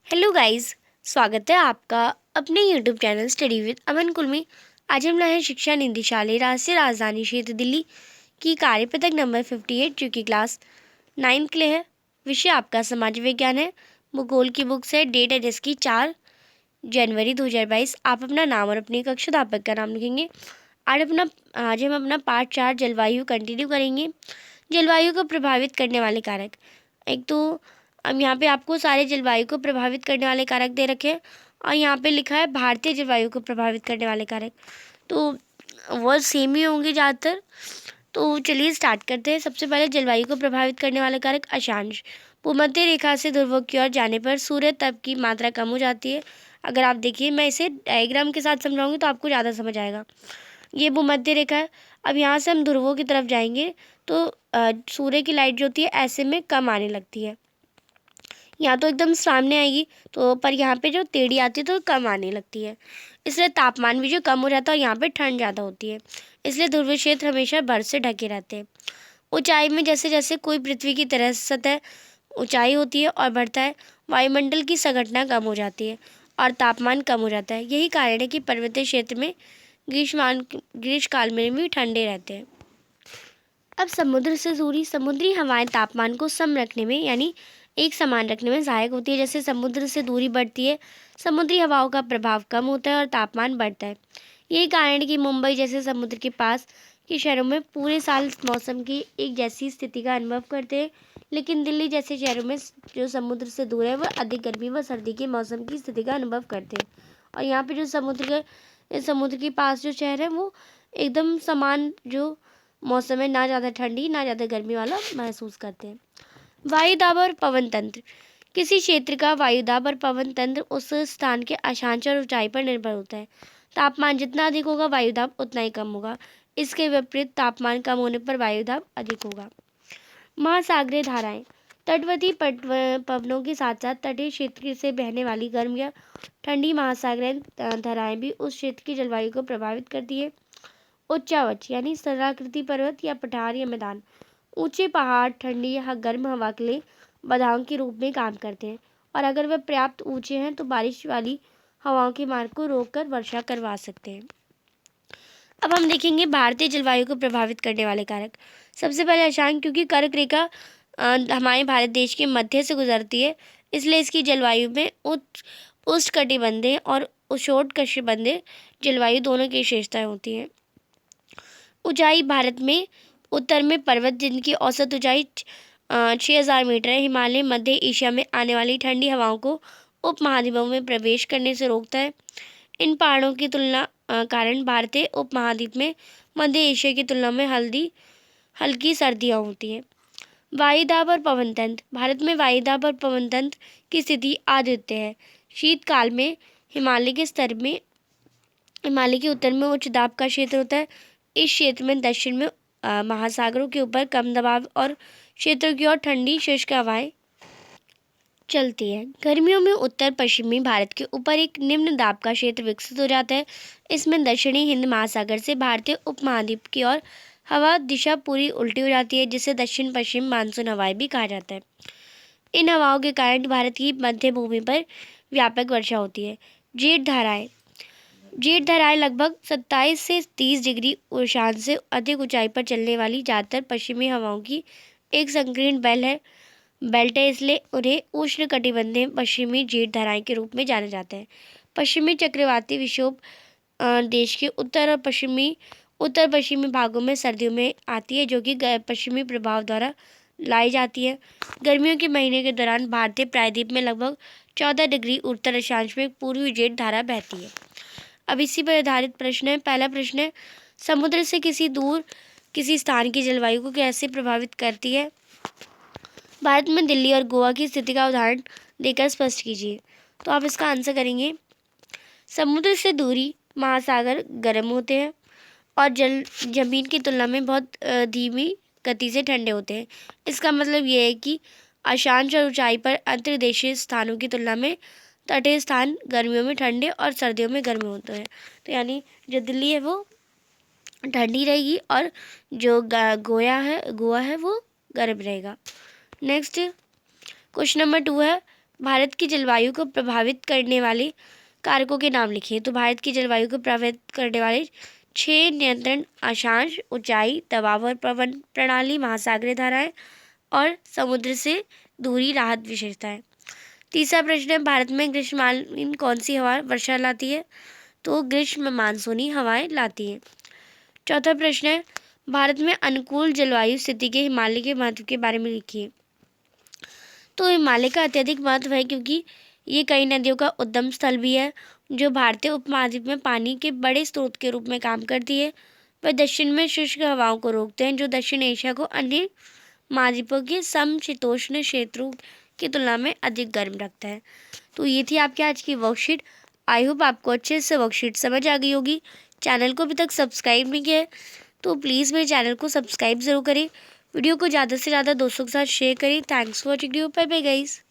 Hello guys. स्वागत है आपका अपने यूट्यूब चैनल स्टडी विद अमन कुल में। आज हम लाए हैं शिक्षा निदेशालय राष्ट्रीय राजधानी क्षेत्र दिल्ली की कार्य पत्रक नंबर 58 जो कि क्लास 9 के लिए है। विषय आपका समाज विज्ञान है। भूगोल की बुक से डेट है जिसकी 4 जनवरी 2022। आप अपना नाम और अपने कक्षा अध्यापक का नाम लिखेंगे। आज हम अपना पार्ट 4 जलवायु कंटिन्यू करेंगे। जलवायु को प्रभावित करने वाले कारक। एक तो अब यहाँ पे आपको सारे जलवायु को प्रभावित करने वाले कारक दे रखे हैं और यहाँ पे लिखा है भारतीय जलवायु को प्रभावित करने वाले कारक। तो वो सेम ही होंगे ज़्यादातर। तो चलिए स्टार्ट करते हैं। सबसे पहले जलवायु को प्रभावित करने वाले कारक अक्षांश। भूमध्य रेखा से ध्रुवों की ओर जाने पर सूर्य तप की मात्रा कम हो जाती है। अगर आप देखिए, मैं इसे डायग्राम के साथ समझाऊंगी तो आपको ज़्यादा समझ आएगा। ये भूमध्य रेखा है। अब यहाँ से हम ध्रुवों की तरफ जाएंगे तो सूर्य की लाइट जो होती है ऐसे में कम आने लगती है। यहाँ तो एकदम सामने आएगी तो पर यहाँ पे जो टेढ़ी आती है तो कम आने लगती है। इसलिए तापमान भी जो कम हो जाता है और यहाँ पे ठंड ज़्यादा होती है। इसलिए ध्रुवीय क्षेत्र हमेशा बर्फ से ढके रहते हैं। ऊंचाई में जैसे जैसे कोई पृथ्वी की तरह सतह ऊंचाई होती है और बढ़ता है, वायुमंडल की संघटना कम हो जाती है और तापमान कम हो जाता है। यही कारण है कि पर्वतीय क्षेत्र में ग्रीष्मकाल में भी ठंडे रहते हैं। अब समुद्र से दूरी। समुद्री हवाएं तापमान को सम रखने में यानी एक समान रखने में सहायक होती है। जैसे समुद्र से दूरी बढ़ती है, समुद्री हवाओं का प्रभाव कम होता है और तापमान बढ़ता है। यही कारण है कि मुंबई जैसे समुद्र के पास के शहरों में पूरे साल मौसम की एक जैसी स्थिति का अनुभव करते हैं, लेकिन दिल्ली जैसे शहरों में जो समुद्र से दूर है वह अधिक गर्मी व सर्दी के मौसम की स्थिति का अनुभव करते हैं। और यहाँ पे जो समुद्र के पास जो शहर है वो एकदम समान जो मौसम है, ना ज़्यादा ठंडी ना ज़्यादा गर्मी वाला महसूस करते हैं। वायुदाब और पवन तंत्र। किसी क्षेत्र का वायुदाब और पवन तंत्र उस स्थान के अक्षांश और ऊंचाई पर निर्भर होता है। तापमान जितना अधिक होगा वायुदाब उतना ही कम होगा। इसके विपरीत तापमान कम होने पर वायुदाब अधिक होगा। महासागरीय धाराएं। तटवर्ती पवनों के साथ साथ तटीय क्षेत्र से बहने वाली गर्म या ठंडी महासागरीय धाराएं भी उस क्षेत्र की जलवायु को प्रभावित करती है। उच्चावच यानी सरलाकृति पर्वत या पठार या मैदान। ऊंचे पहाड़ ठंडी या गर्म हवा के लिए बाधाओं के रूप में काम करते हैं और अगर वे पर्याप्त ऊंचे हैं तो बारिश वाली हवाओं के मार्ग को रोककर वर्षा करवा सकते हैं। अब हम देखेंगे भारतीय जलवायु को प्रभावित करने वाले कारक। सबसे पहले अक्षांश, क्योंकि कर्क रेखा हमारे भारत देश के मध्य से गुजरती है, इसलिए इसकी जलवायु में उष्णकटिबंधीय और उष्णकटिबंधीय जलवायु दोनों की विशेषताएं होती हैं। ऊंचाई। भारत में उत्तर में पर्वत जिनकी औसत ऊंचाई 6000 मीटर है। हिमालय मध्य एशिया में आने वाली ठंडी हवाओं को उपमहाद्वीपों में प्रवेश करने से रोकता है। इन पहाड़ों की तुलना कारण भारतीय उपमहाद्वीप में मध्य एशिया की तुलना में हल्की सर्दियाँ होती हैं। वायुदाब और पवन तंत्र। भारत में वायुदाब और पवन तंत्र की स्थिति अद्वितीय है। शीतकाल में हिमालय के उत्तर में उच्च दाब का क्षेत्र होता है। इस क्षेत्र में दक्षिण में महासागरों के ऊपर कम दबाव और क्षेत्रों की ओर ठंडी शुष्क हवाएं चलती है। गर्मियों में उत्तर पश्चिमी भारत के ऊपर एक निम्न दाब का क्षेत्र विकसित हो जाता है। इसमें दक्षिणी हिंद महासागर से भारतीय उपमहाद्वीप की ओर हवा दिशा पूरी उल्टी हो जाती है, जिसे दक्षिण पश्चिम मानसून हवाएं भी कहा जाता है। इन हवाओं के कारण भारत की मध्य भूमि पर व्यापक वर्षा होती है। जेठ धाराएं लगभग 27 से 30 डिग्री उषांश से अधिक ऊंचाई पर चलने वाली ज़्यादातर पश्चिमी हवाओं की एक संकीर्ण बेल्ट है, इसलिए उन्हें उष्णकटिबंधीय पश्चिमी जेठ धाराएं के रूप में जाना जाता है। पश्चिमी चक्रवाती विक्षोभ देश के उत्तर पश्चिमी भागों में सर्दियों में आती है, जो कि पश्चिमी प्रभाव द्वारा लाई जाती है। गर्मियों के महीने के दौरान भारतीय प्रायद्वीप में लगभग 14 डिग्री उत्तर अक्षांश में पूर्वी जेठ धारा बहती है। अब इसी पर आधारित प्रश्न है। पहला प्रश्न है, समुद्र से किसी स्थान की जलवायु को कैसे प्रभावित करती है? भारत में दिल्ली और गोवा की स्थिति का उदाहरण देकर स्पष्ट कीजिए। तो आप इसका आंसर करेंगे, समुद्र से दूरी, महासागर गर्म होते हैं और जमीन की तुलना में बहुत धीमी गति से ठंडे होते हैं। इसका मतलब ये है कि अक्षांश और ऊंचाई पर अंतर्देशीय स्थानों की तुलना में तटीय स्थान गर्मियों में ठंडे और सर्दियों में गर्म होते हैं। तो यानी जो दिल्ली है वो ठंडी रहेगी और जो गोवा है वो गर्म रहेगा। नेक्स्ट क्वेश्चन नंबर 2 है, भारत की जलवायु को प्रभावित करने वाले कारकों के नाम लिखिए। तो भारत की जलवायु को प्रभावित करने वाले 6 नियंत्रण अक्षांश ऊंचाई, दबाव और पवन प्रणाली, महासागरीय धाराएं और समुद्र से दूरी राहत विशेषताएं। तीसरा प्रश्न है, भारत में ग्रीष्मकालीन कौन सी हवा वर्षा लाती है? तो ग्रीष्म मानसूनी हवाएं लाती है। चौथा प्रश्न है, भारत में अनुकूल जलवायु स्थिति के हिमालय के महत्व के बारे में लिखिए। तो हिमालय का अत्यधिक महत्व है क्योंकि ये कई नदियों का उद्गम स्थल भी है, जो भारतीय उपमहाद्वीप में पानी के बड़े स्रोत के रूप में काम करती है। वह दक्षिण में शुष्क हवाओं को रोकते हैं, जो दक्षिण एशिया को अन्य महाद्वीपों के समशीतोष्ण क्षेत्रों की तुलना में अधिक गर्म रखता है। तो ये थी आपकी आज की वर्कशीट। आई होप आपको अच्छे से वर्कशीट समझ आ गई होगी। चैनल को अभी तक सब्सक्राइब नहीं किया है तो प्लीज़ मेरे चैनल को सब्सक्राइब ज़रूर करें। वीडियो को ज़्यादा से ज़्यादा दोस्तों के साथ शेयर करें। Thanks for watching video. Bye bye guys.